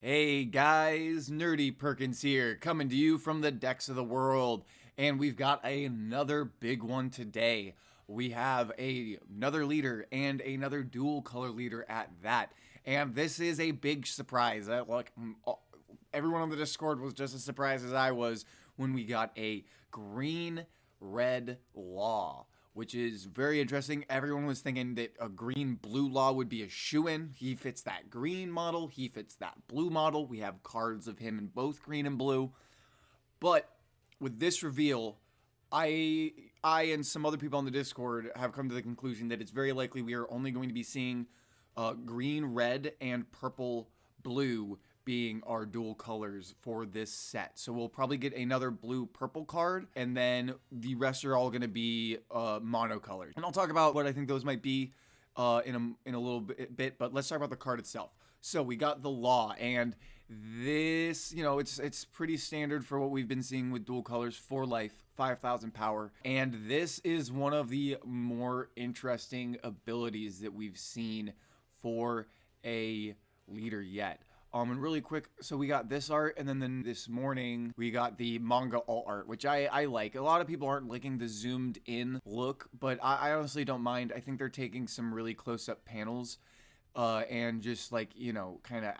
Hey guys, Nerdy Perkins here, coming to you from the decks of the world, and we've got another big one today. We have another leader and another dual color leader at that, and this is a big surprise. Everyone on the Discord was just as surprised as I was when we got a green red law, which is very interesting. Everyone was thinking that a green blue law would be a shoo-in. He fits that green model, he fits that blue model. We have cards of him in both green and blue. But with this reveal, I and some other people on the Discord have come to the conclusion that it's very likely we are only going to be seeing green red and purple blue being our dual colors for this set. So we'll probably get another blue purple card, and then the rest are all going to be monocolored. And I'll talk about what I think those might be in a little bit, but let's talk about the card itself. So we got the law, and this, it's pretty standard for what we've been seeing with dual colors. 4 life, 5,000 power, and this is one of the more interesting abilities that we've seen for a leader yet. And really quick, so we got this art, and then this morning we got the manga alt art, which I like. A lot of people aren't liking the zoomed in look, but I honestly don't mind. I think they're taking some really close up panels and just kind of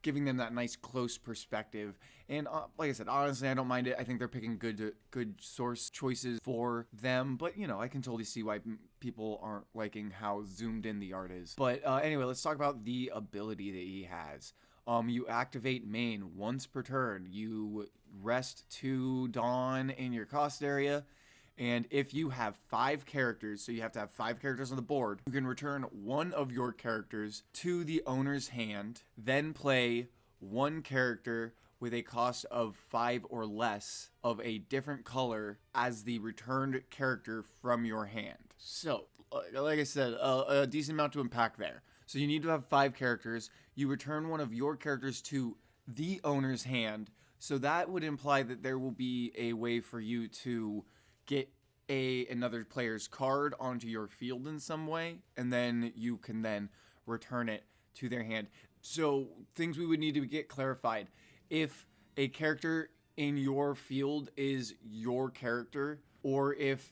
giving them that nice close perspective. And like I said, honestly, I don't mind it. I think they're picking good source choices for them. But I can totally see why people aren't liking how zoomed in the art is. But anyway, let's talk about the ability that he has. You activate main once per turn. You rest 2 Dawn in your cost area. And if you have 5 characters, so you have to have 5 characters on the board, you can return one of your characters to the owner's hand, then play one character with a cost of 5 or less of a different color as the returned character from your hand. So, like I said, a decent amount to unpack there. So you need to have 5 characters. You return one of your characters to the owner's hand. So that would imply that there will be a way for you to get another player's card onto your field in some way, and then you can then return it to their hand. So things we would need to get clarified: if a character in your field is your character, or if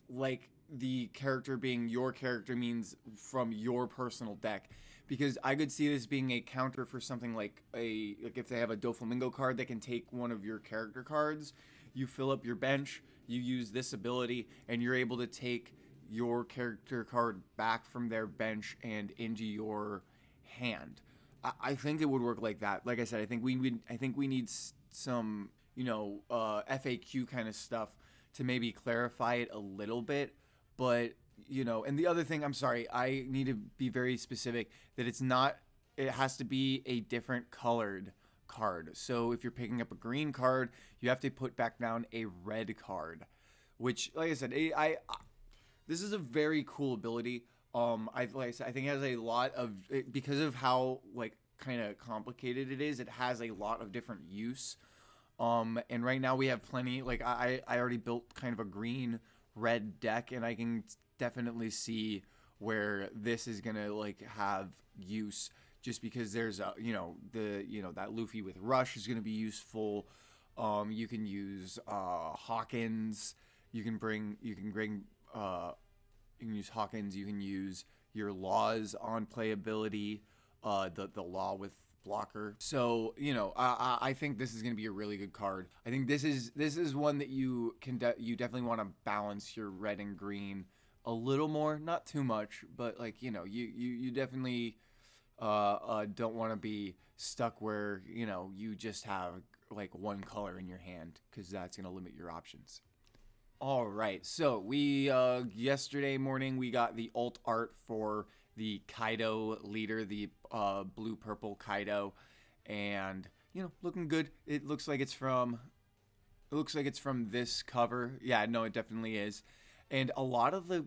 the character being your character means from your personal deck. Because I could see this being a counter for something like if they have a Doflamingo card, they can take one of your character cards. You fill up your bench, you use this ability, and you're able to take your character card back from their bench and into your hand. I think it would work like that. Like I said, I think we need some FAQ kind of stuff to maybe clarify it a little bit. But and the other thing, I'm sorry, I need to be very specific that it has to be a different colored card. So if you're picking up a green card, you have to put back down a red card, which, like I said, this is a very cool ability. I think it has a lot of, because of how kind of complicated it is. It has a lot of different use. And right now we have plenty. I already built kind of a green red deck, and I can definitely see where this is gonna have use. Just because there's that Luffy with Rush is going to be useful. You can use Hawkins. You can use Hawkins. You can use your laws on playability. The law with blocker. So I think this is going to be a really good card. I think this is one that you you definitely want to balance your red and green a little more, not too much, but you definitely don't want to be stuck where you just have one color in your hand, because that's going to limit your options. All right, so we yesterday morning we got the alt art for the Kaido leader, the blue purple Kaido, and looking good. It looks like it's from this cover. Yeah, no, it definitely is. And a lot of the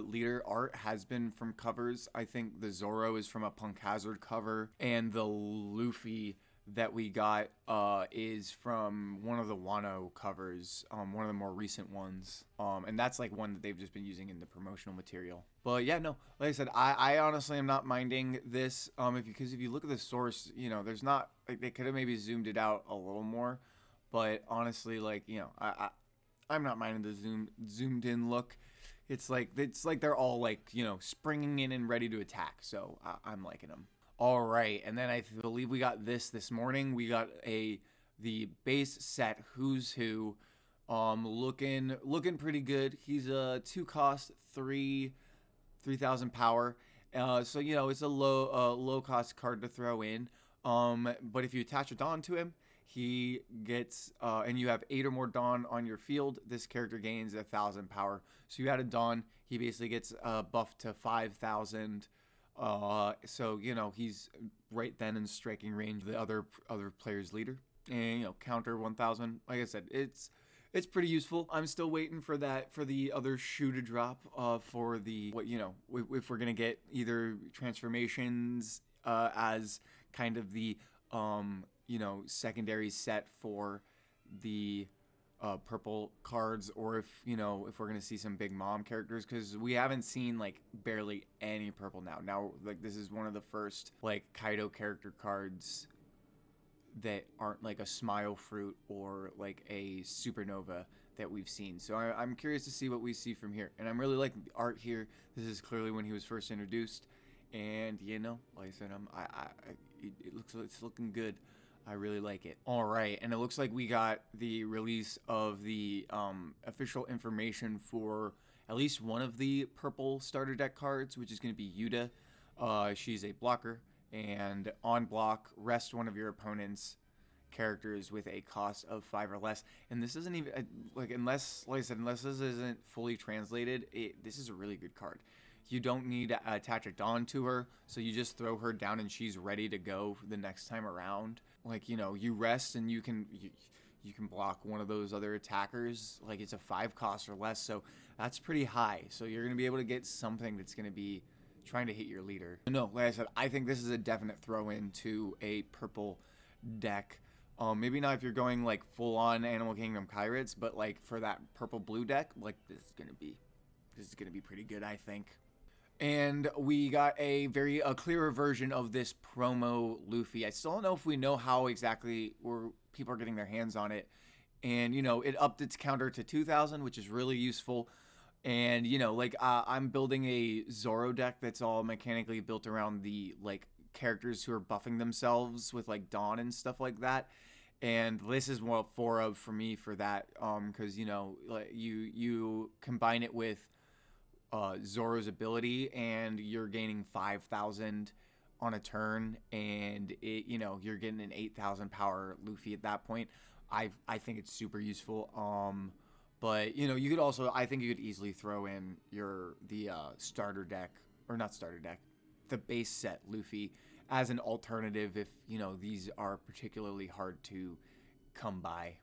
leader art has been from covers. I think the Zoro is from a Punk Hazard cover, and the Luffy that we got is from one of the Wano covers, one of the more recent ones, and that's like one that they've just been using in the promotional material. But yeah, no, like I said, I honestly am not minding this, because if you look at the source, you know, there's not, like, they could have maybe zoomed it out a little more, but honestly, like, you know, I'm not minding the zoomed in look. It's like they're all, like, you know, springing in and ready to attack, so I'm liking them. All right, and then I believe we got this morning. We got the base set Who's Who, looking pretty good. He's a 2 cost, 3,000 power. So you know, it's a low cost card to throw in. But if you attach a Dawn to him, he gets and you have 8 or more Dawn on your field, this character gains 1,000 power. So you add a Dawn, he basically gets buffed to 5,000. So you know, he's right then in striking range of the other player's leader, and you know, counter 1,000. Like I said, it's pretty useful. I'm still waiting for the other shoe to drop for the, what, you know, if we're gonna get either transformations as kind of the you know, secondary set for the purple cards, or if, you know, if we're gonna see some big mom characters, because we haven't seen like barely any purple now, like this is one of the first like Kaido character cards that aren't like a smile fruit or like a supernova that we've seen. So I'm curious to see what we see from here, and I'm really liking the art here. This is clearly when he was first introduced, and you know, like I said, it's looking good. I really like it. All right, and it looks like we got the release of the official information for at least one of the purple starter deck cards, which is going to be Yuda. She's a blocker, and on block, rest one of your opponent's characters with a cost of 5 or less. And this isn't even like, unless, like I said, unless this isn't fully translated, this is a really good card. You don't need to attach a Dawn to her, so you just throw her down and she's ready to go the next time around. Like, you know, you rest and you can block one of those other attackers. Like, it's a 5 cost or less, so that's pretty high. So you're going to be able to get something that's going to be trying to hit your leader. No, like I said, I think this is a definite throw in to a purple deck. Maybe not if you're going like full on Animal Kingdom Kyrates, but like for that purple blue deck, like this is gonna be pretty good, I think. And we got a very clearer version of this promo Luffy. I still don't know if we know how exactly where people are getting their hands on it. And you know, it upped its counter to 2,000, which is really useful. And you know, like I'm building a Zoro deck that's all mechanically built around the like characters who are buffing themselves with like Dawn and stuff like that. And this is what 4 of for me for that, because you know, like you combine it with Zoro's ability, and you're gaining 5,000 on a turn, and it, you know, you're getting an 8,000 power Luffy at that point. I think it's super useful. But you know, you could also, I think you could easily throw in the starter deck, or not starter deck, the base set Luffy as an alternative if, you know, these are particularly hard to come by.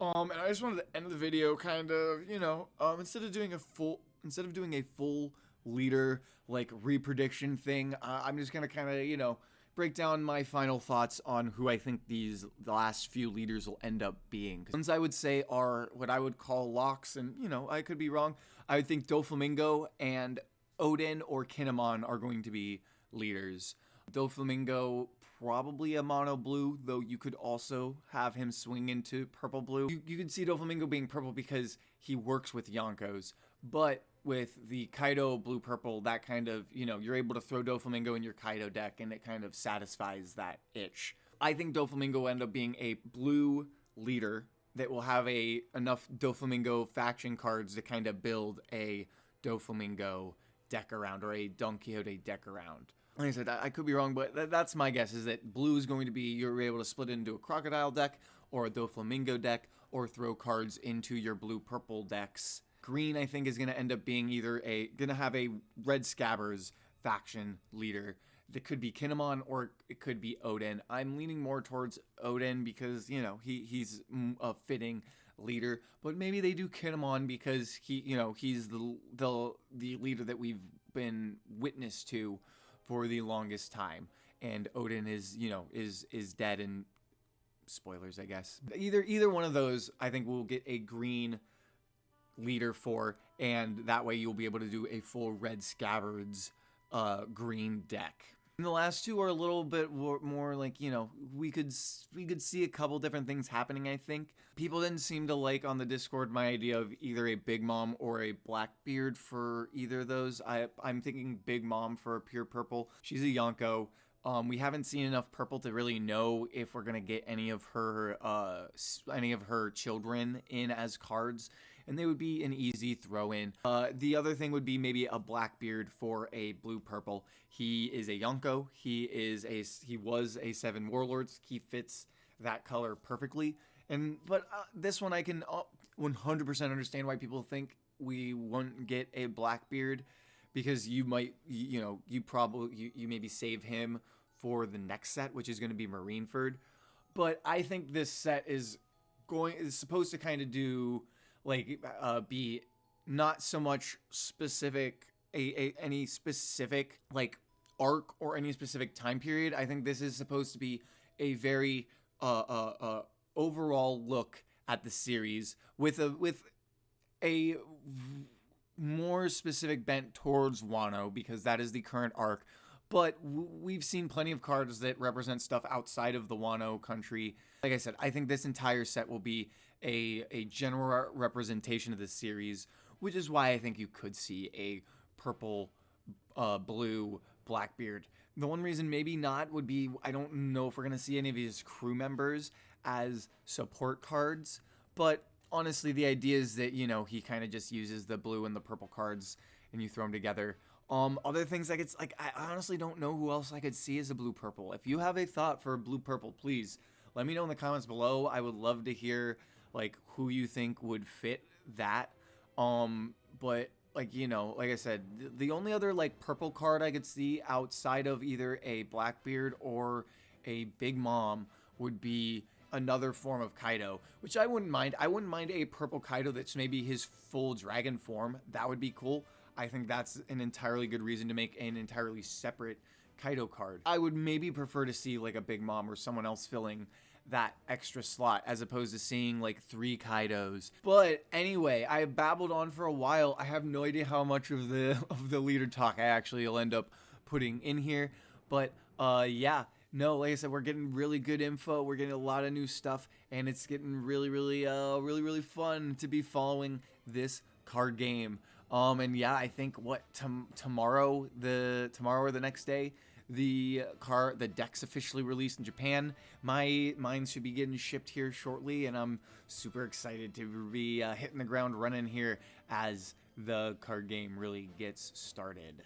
And I just wanted to end the video kind of, you know, instead of doing a full leader like reprediction thing, I'm just gonna kind of, you know, break down my final thoughts on who I think the last few leaders will end up being. Ones I would say are what I would call locks, and you know, I could be wrong. I would think Doflamingo and Oden or Kinemon are going to be leaders. Doflamingo probably a mono blue, though you could also have him swing into purple blue. You could see Doflamingo being purple because he works with Yonkos, but with the Kaido blue purple, that kind of, you know, you're able to throw Doflamingo in your Kaido deck and it kind of satisfies that itch. I think Doflamingo will end up being a blue leader that will have enough Doflamingo faction cards to kind of build a Doflamingo deck around, or a Don Quixote deck around. Like I said, I could be wrong, but that's my guess, is that blue is going to be, you're able to split it into a Crocodile deck or a Doflamingo deck, or throw cards into your blue-purple decks. Green, I think, is going to end up being either going to have a Red Scabbers faction leader. That could be Kinemon, or it could be Oden. I'm leaning more towards Oden because, you know, he's a fitting leader, but maybe they do Kinemon because he's the leader that we've been witness to for the longest time. and Odin is, you know, is dead, and spoilers, I guess. Either one of those, I think we'll get a green leader for, and that way you'll be able to do a full red scabbards green deck. And the last two are a little bit more like, you know, we could see a couple different things happening, I think. People didn't seem to like on the Discord my idea of either a Big Mom or a Blackbeard for either of those. I'm thinking Big Mom for pure purple. She's a Yonko. We haven't seen enough purple to really know if we're gonna get any of her children in as cards, and they would be an easy throw in. The other thing would be maybe a Blackbeard for a blue purple. He is a Yonko. He was a 7 Warlords. He fits that color perfectly. But this one I can 100% understand why people think we wouldn't get a Blackbeard, because you might, you maybe save him for the next set, which is going to be Marineford. But I think this set is supposed to kind of do like be not so much specific any specific like arc or any specific time period. I think this is supposed to be a very overall look at the series with a more specific bent towards Wano, because that is the current arc. But we've seen plenty of cards that represent stuff outside of the Wano country. Like I said, I think this entire set will be a general representation of the series, which is why I think you could see a purple, blue Blackbeard. The one reason maybe not would be, I don't know if we're going to see any of his crew members as support cards, but honestly, the idea is that, you know, he kind of just uses the blue and the purple cards and you throw them together. Other things like I honestly don't know who else I could see as a blue purple. If you have a thought for a blue purple, please let me know in the comments below. I would love to hear like who you think would fit that. But like, you know, like I said, the only other like purple card I could see outside of either a Blackbeard or a Big Mom would be another form of Kaido, which I wouldn't mind. I wouldn't mind a purple Kaido that's maybe his full dragon form. That would be cool. I think that's an entirely good reason to make an entirely separate Kaido card. I would maybe prefer to see like a Big Mom or someone else filling that extra slot as opposed to seeing like 3 Kaidos. But anyway, I babbled on for a while. I have no idea how much of the leader talk I actually will end up putting in here. But yeah. No, like I said, we're getting really good info. We're getting a lot of new stuff, and it's getting really fun to be following this card game. And yeah, I think tomorrow or the next day, the deck's officially released in Japan. Mine should be getting shipped here shortly, and I'm super excited to be hitting the ground running here as the card game really gets started.